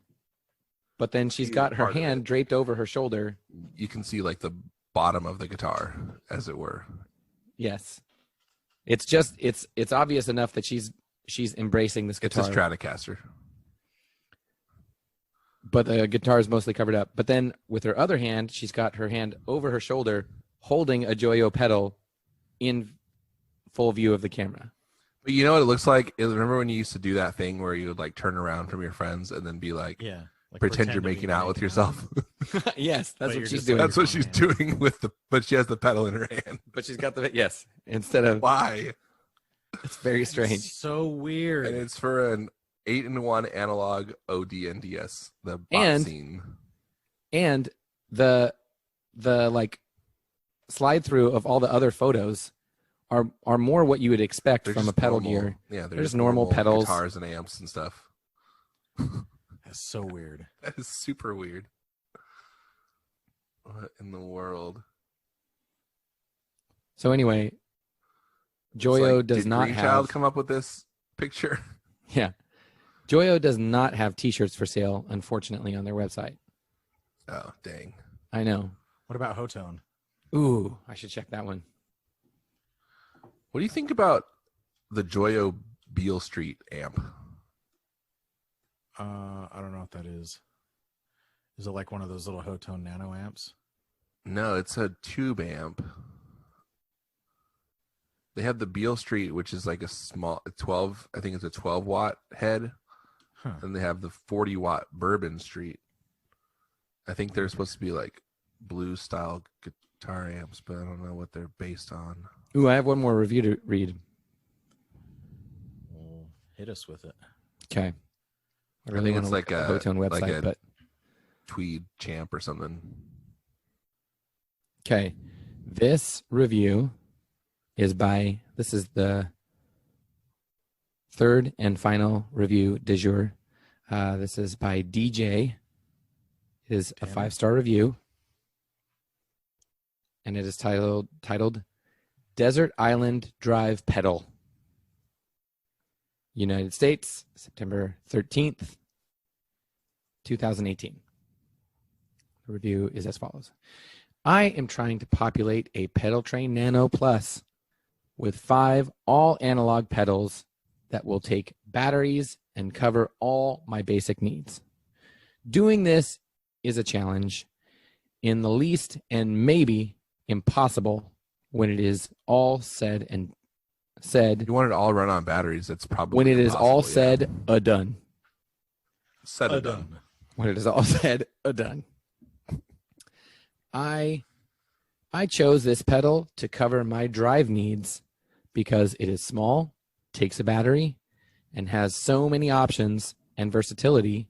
but then she's got her Part of hand it. draped over her shoulder. You can see like the bottom of the guitar, as it were. Yes, it's obvious enough that she's embracing this It's a guitar. Stratocaster. But the guitar is mostly covered up. But then with her other hand, she's got her hand over her shoulder, holding a Joyo pedal in full view of the camera. But you know what it looks like? Remember when you used to do that thing where you would like turn around from your friends and then be like, Yeah. Like pretend you're to be making out with yourself? Yes, But that's you're what she's just doing. like- That's what she's doing but she has the pedal in her hand. But she's got the, yes, instead of, Why? It's very strange. It's so weird. And it's for an 8-in-1 analog OD-NDS, the And- boxing. And the like slide through of all the other photos are more what you would expect They're from a just pedal normal- gear. Yeah, they're They're just just normal pedals. guitars and amps and stuff. That's so weird. That is super weird. What in the world? So anyway, It's Joyo like, does did not Greenchild have come up with this picture? yeah. Joyo does not have t-shirts for sale, unfortunately, on their website. Oh, dang. I know. What about Hotone? Ooh, I should check that one. What do you think about the Joyo Beale Street amp? I don't know what that is. Is it like one of those little Hotone nano amps? No, it's a tube amp. They have the Beale Street, which is like a small 12, I think it's a 12 watt head. Huh. And they have the 40 watt Bourbon Street. I think they're supposed to be like blues style guitar amps, but I don't know what they're based on. Ooh, I have one more review to read. Well, hit us with it. Okay. I I really think want it's to like look at the Hotone website, like a but Tweed Champ or something. okay. This review is by, this is the third and final review du jour. This is by DJ. It is a Damn. 5-star review. And it is titled Desert Island Drive Pedal. United States, September 13th, 2018. The review is as follows. I am trying to populate a Pedal Train Nano Plus with 5 all analog pedals that will take batteries and cover all my basic needs. Doing this is a challenge, in the least and maybe impossible when it is all said and said. You want it to all run on batteries, that's probably When it is all impossible, yeah. said, done. Said and done. When it is all said, done. I chose this pedal to cover my drive needs because it is small, takes a battery, and has so many options and versatility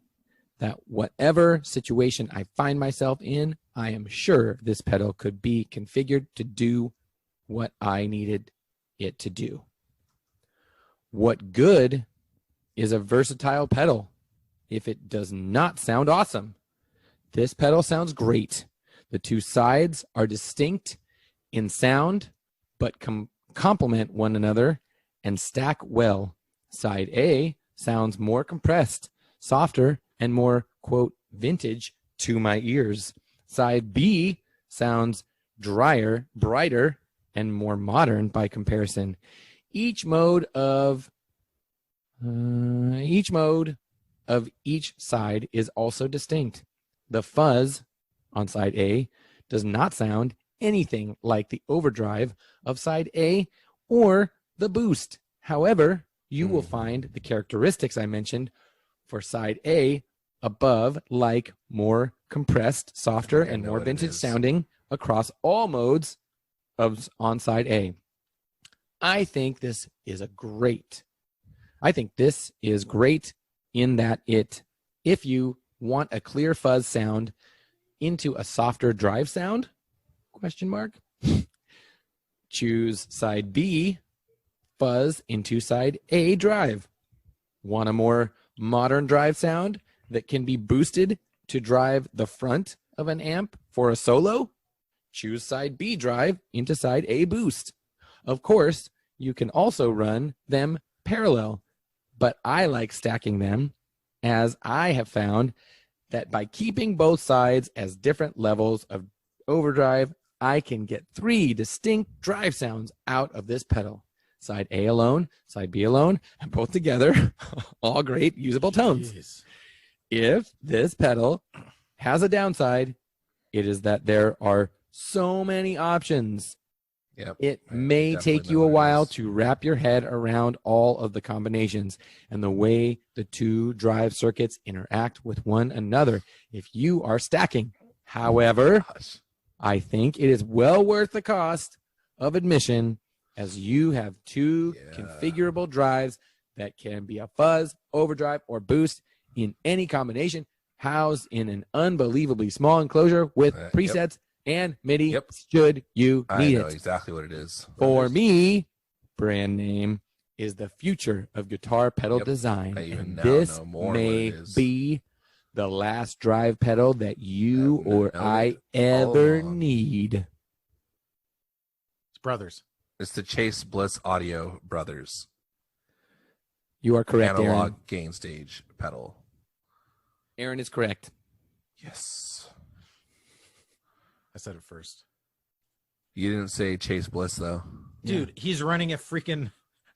that whatever situation I find myself in, I am sure this pedal could be configured to do what I needed it to do. What good is a versatile pedal if it does not sound awesome? This pedal sounds great. The two sides are distinct in sound, but complement one another and stack well. Side A sounds more compressed, softer, and more, quote, vintage to my ears. Side B sounds drier, brighter, and more modern by comparison. Each mode of each side is also distinct. The fuzz on side A does not sound anything like the overdrive of side A or the boost. However, you will find the characteristics I mentioned for side A above, like more compressed, softer, I think I and know more what it vintage is. sounding across all modes of on side A. I think this is great in that if you want a clear fuzz sound into a softer drive sound, question mark, choose side B, fuzz into side A drive. Want a more modern drive sound that can be boosted to drive the front of an amp for a solo? Choose side B drive into side A boost. Of course, you can also run them parallel, but I like stacking them, as I have found that by keeping both sides as different levels of overdrive, I can get 3 distinct drive sounds out of this pedal. Side A alone, side B alone, and both together, all great usable tones. Jeez. If this pedal has a downside, it is that there are so many options. Yep. It I may definitely take know you a what it while is. to wrap your head around all of the combinations and the way the two drive circuits interact with one another if you are stacking. However, Gosh. I think it is well worth the cost of admission as you have two configurable drives that can be a fuzz, overdrive, or boost in any combination, housed in an unbelievably small enclosure with presets and MIDI. Should you need I know it? exactly what it is. For me, brand name is the future of guitar pedal design. I even And now this know more may what it is. be the last drive pedal that you I've or known I it ever all along. need. It's brothers. It's the Chase Bliss Audio Brothers You are correct, analog Aaron. gain stage pedal. Aaron is correct. Yes. I said it first. You didn't say Chase Bliss though. Dude, he's running a freaking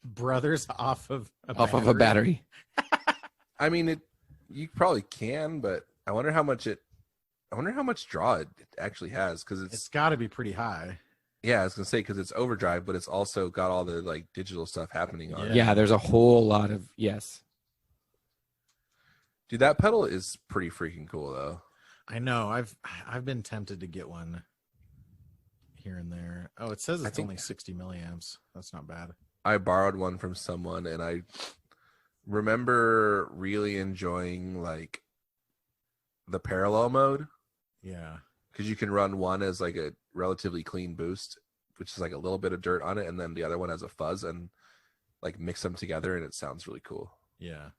brothers off of a battery. I mean, it. You probably can, but I wonder how much draw it actually has, because It's got to be pretty high. yeah, I was gonna say, because it's overdrive, but it's also got all the like digital stuff happening on it. Yeah, there's a whole lot of yes. Dude, that pedal is pretty freaking cool though. I know. I've been tempted to get one here and there. Oh, it says it's only 60 milliamps. That's not bad. I borrowed one from someone, and I remember really enjoying like the parallel mode, Yeah. because you can run one as like a relatively clean boost, which is like a little bit of dirt on it, and then the other one has a fuzz, and like mix them together, and it sounds really cool. Yeah.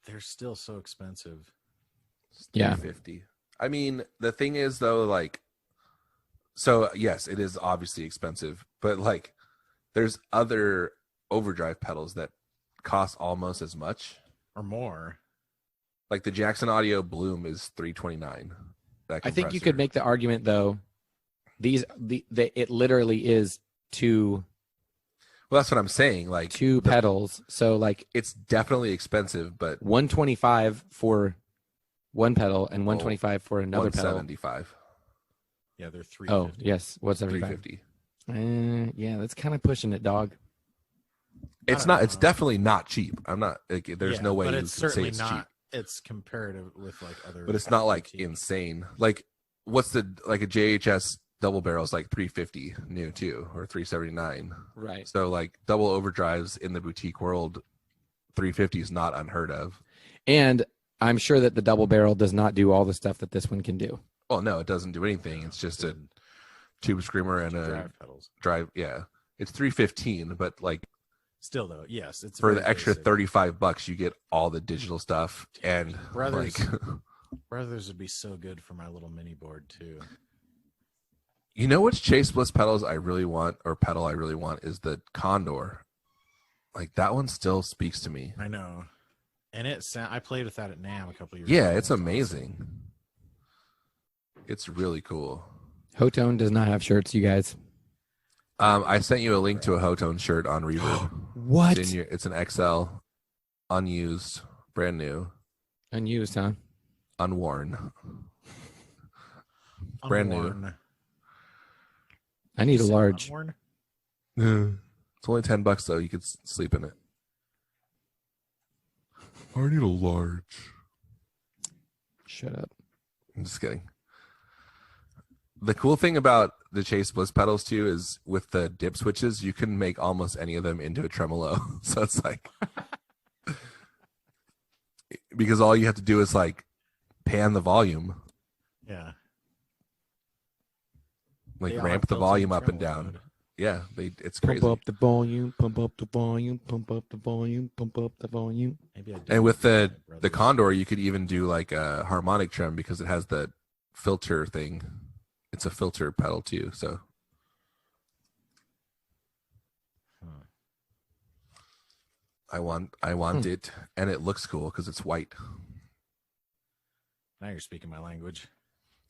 They're still so expensive. It's Yeah. $350. I mean, the thing is though, like, so yes, it is obviously expensive, but like, there's other overdrive pedals that cost almost as much. Or more. Like the Jackson Audio Bloom is $329. I think you could make the argument though. It literally is two Well, that's what I'm saying. Like pedals. So like it's definitely expensive, but 125 for one pedal and 125 for another pedal. 175, Yeah, they're 350. Oh, yes. What's 75? 350. Yeah, that's kind of pushing it, dog. It's not. It's definitely not cheap. I'm not. Like, there's no way but you it's can say certainly it's not. cheap. It's comparative with like other. But it's not like boutiques. insane. Like, what's the like a JHS double barrel is like 350 new too, or 379. Right. So like double overdrives in the boutique world, 350 is not unheard of. And I'm sure that the double barrel does not do all the stuff that this one can do. Well, no, it doesn't do anything. It's just a tube screamer and a drive pedals. drive. Yeah, it's 315, but like Still though, yes, it's for very the extra basic. $35, you get all the digital stuff and Brothers. like. Brothers would be so good for my little mini board too. You know which Chase Bliss pedals I really want, or pedal I really want, is the Condor. Like that one still speaks to me. I know, and I played with that at NAMM a couple years. Yeah, ago. it's That's amazing. It's really cool. Hotone does not have shirts, you guys. I sent you a link to a Hotone shirt on Reverb. What? It's an XL, unused, brand new, Unused, huh? unworn. awesome. brand new. Unworn. I need a You said large. unworn? It's only $10 though. You could sleep in it. I need a large. Shut up. I'm just kidding. The cool thing about the Chase Bliss pedals too is with the dip switches, you can make almost any of them into a tremolo. So it's like, because all you have to do is like pan the volume, Yeah. like They all ramp have the built-in volume up and tremolo down. mode. Yeah, it's Pump crazy. up the volume, pump up the volume, pump up the volume, pump up the volume. Maybe I did And with the Brothers. Condor, you could even do like a harmonic trem because it has the filter thing. It's a filter pedal too. So Huh. I want it, and it looks cool because it's white Now you're speaking my language.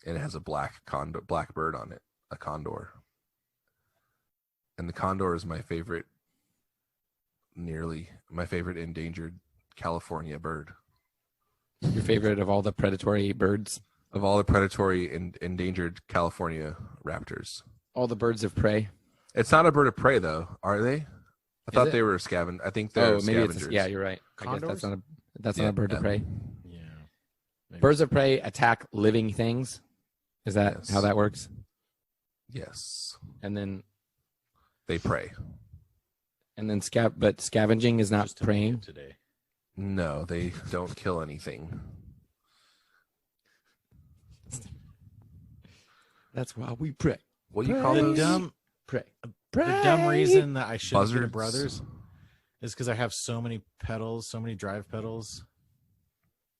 and it has a black bird on it, a condor. And the condor is my favorite endangered California bird. Your favorite of all the predatory birds? Of all the predatory and endangered California raptors. All the birds of prey. It's not a bird of prey though, are they? I thought it? they were I think they're Oh, maybe scavengers. it's yeah. You're right. I guess Condors? that's not a bird of prey. Yeah. Maybe. Birds of prey attack living things. Is that Yes. how that works? Yes. And then They prey. And then but scavenging is not Just telling you praying. today. No, they don't kill anything. That's why we pray. What do you call Pray. those? Pray. The dumb reason that I shouldn't get a Buzzards? Brothers is because I have so many pedals, so many drive pedals,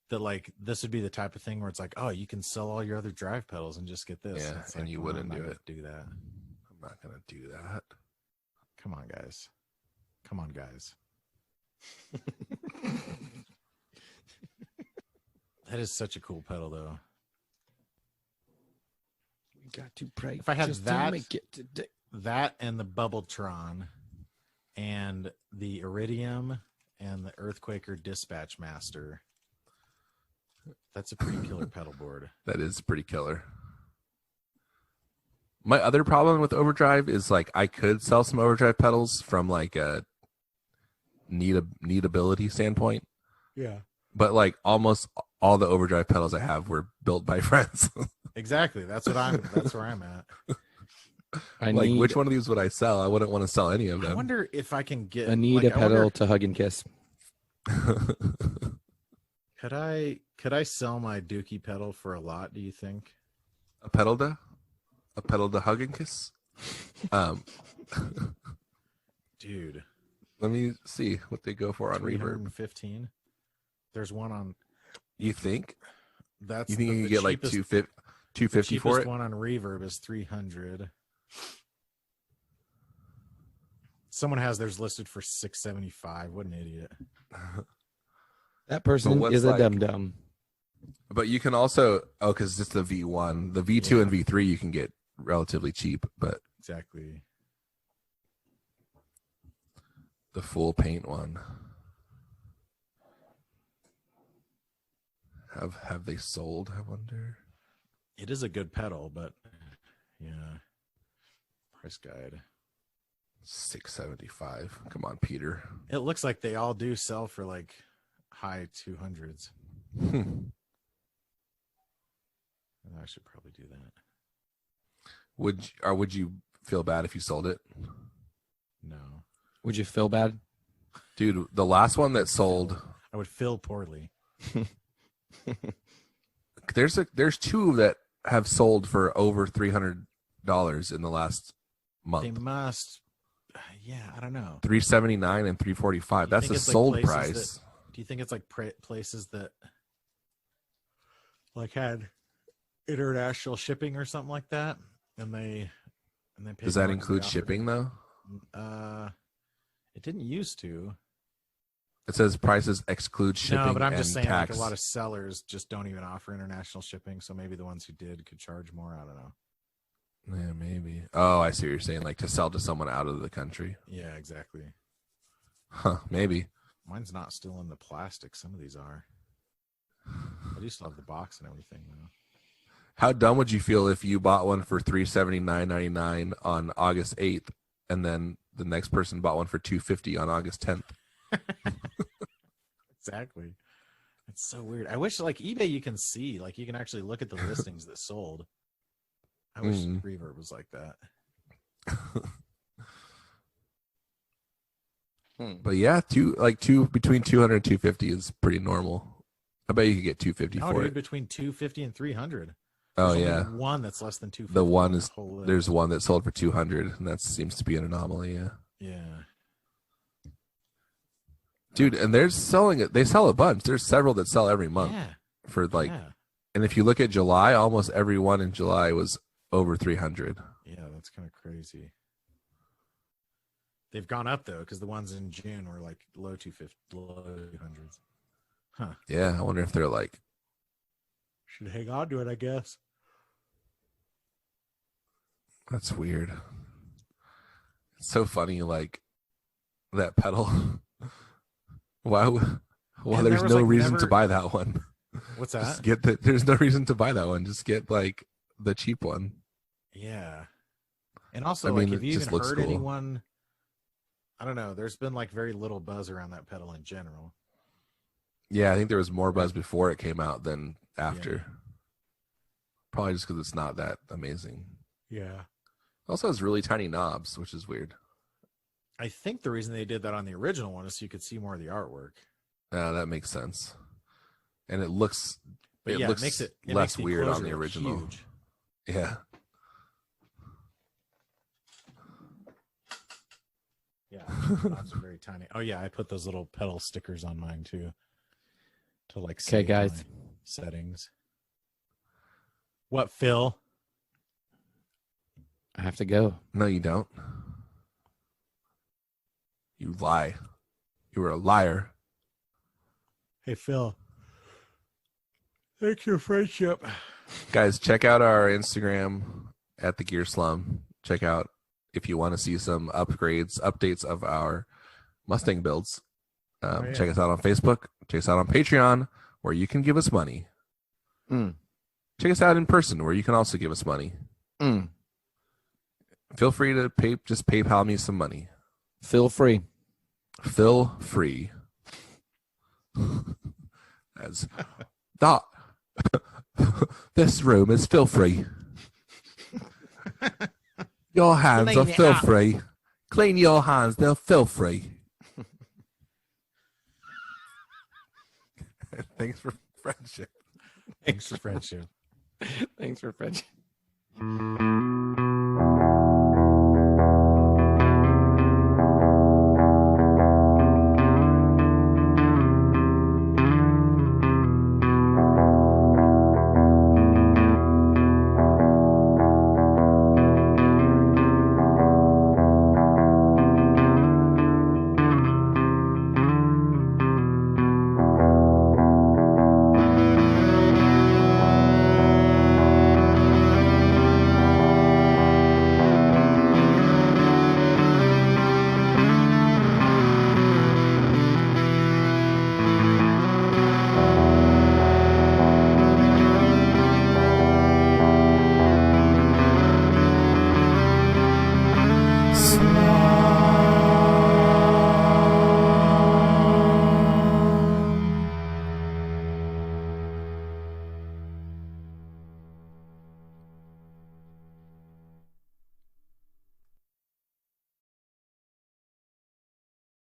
that like this would be the type of thing where it's like, oh, you can sell all your other drive pedals and just get this. Yeah, It's and like, you well, wouldn't I'm not do gonna it. Do that. I'm not gonna do that. Come on, guys. Come on, guys. That is such a cool pedal, though. We got to pray. If I had just to that- make it today. That and the Bubbletron and the Iridium and the Earthquaker Dispatch Master. That's a pretty killer pedal board. That is pretty killer. My other problem with overdrive is like I could sell some overdrive pedals from like a needability standpoint, Yeah. but like almost all the overdrive pedals I have were built by friends. Exactly. That's where I'm at. I Like need, which one of these would I sell? I wouldn't want to sell any of I them. wonder if I can get I need like, a I pedal wonder, to hug and kiss. could I sell my Dookie pedal for a lot, do you think? a pedal to hug and kiss. Dude. Let me see what they go for on Reverb. 315. There's one on You think? that's You think you the can get like cheapest- 250 the for cheapest it? one on Reverb is 300. Someone has theirs listed for 675. What an idiot. That person what's is a like- dum dum. But you can also because it's the V1, the V2 Yeah. and V3 you can get relatively cheap, but Exactly. the full paint one. Have they sold? I wonder. It is a good pedal, but yeah. Price guide. 675. Come on, Peter. It looks like they all do sell for like high 200s. I should probably do that. Would you feel bad if you sold it? No. Would you feel bad? Dude, the last one that sold, I would feel poorly. there's two that have sold for over $300 in the last They month. must. Yeah, I don't know. 379 and 345. That's think a it's like sold places price. Do you think it's like places that like had international shipping or something like that, and they paid Does that more 'cause they include offered shipping though? it didn't used to. It says prices exclude shipping No, but I'm and just saying tax. like a lot of sellers just don't even offer international shipping, so maybe the ones who did could charge more. I don't know. Yeah, maybe. Oh, I see what you're saying. Like to sell to someone out of the country. Yeah, exactly. Huh, maybe. Mine's not still in the plastic. Some of these are. I do still have the box and everything though. How dumb would you feel if you bought one for $379.99 on August 8th, and then the next person bought one for $250 on August 10th? Exactly. It's so weird. I wish like eBay you can see, like you can actually look at the listings that sold. I wish Mhm. Reverb was like that. But yeah, between 200 and 250 is pretty normal. I bet you could get 250 No, for dude, it. between 250 and 300. Oh There's only yeah, one that's less than 250. the one on is whole list. there's one that sold for 200, and that seems to be an anomaly. Yeah, Yeah. dude, and they're selling it. They sell a bunch. There's several that sell every month Yeah. for like. Yeah. And if you look at July, almost every one in July was over 300. Yeah, that's kind of crazy. They've gone up though, because the ones in June were like low 200s. Yeah, I wonder if they're like. Should hang on to it, I guess. That's weird. It's so funny, like that pedal. Why? Well, And there's there was, no like, reason to never- buy that one. What's Just that? get the. There's no reason to buy that one. Just get like the cheap one. Yeah. And also, I mean, like, have it you just even looks heard cool. anyone? I don't know. There's been like very little buzz around that pedal in general. Yeah, I think there was more buzz before it came out than after. Probably just because it's not that amazing. Yeah. Also has really tiny knobs, which is weird. I think the reason they did that on the original one is so you could see more of the artwork. That makes sense. And it looks But it yeah, looks it makes it less makes the weird on enclosure the look original. huge. Yeah. Yeah, knobs are very tiny. Oh yeah, I put those little pedal stickers on mine too. To like Okay, save guys. my settings. What, Phil? I have to go. No, you don't. You lie. You were a liar. Hey Phil. Thanks for friendship. Guys, check out our Instagram at the Gear Slum. Check out if you want to see some updates of our Mustang builds. Yeah. Check us out on Facebook. Check us out on Patreon, where you can give us money. Mm. Check us out in person, where you can also give us money. Mm. Feel free to just PayPal me some money. Feel free. Feel free. As that this room is filthy. Your hands Clean are it filthy. Clean your hands, they're filthy. Thanks for friendship. Thanks for friendship. Thanks for friendship.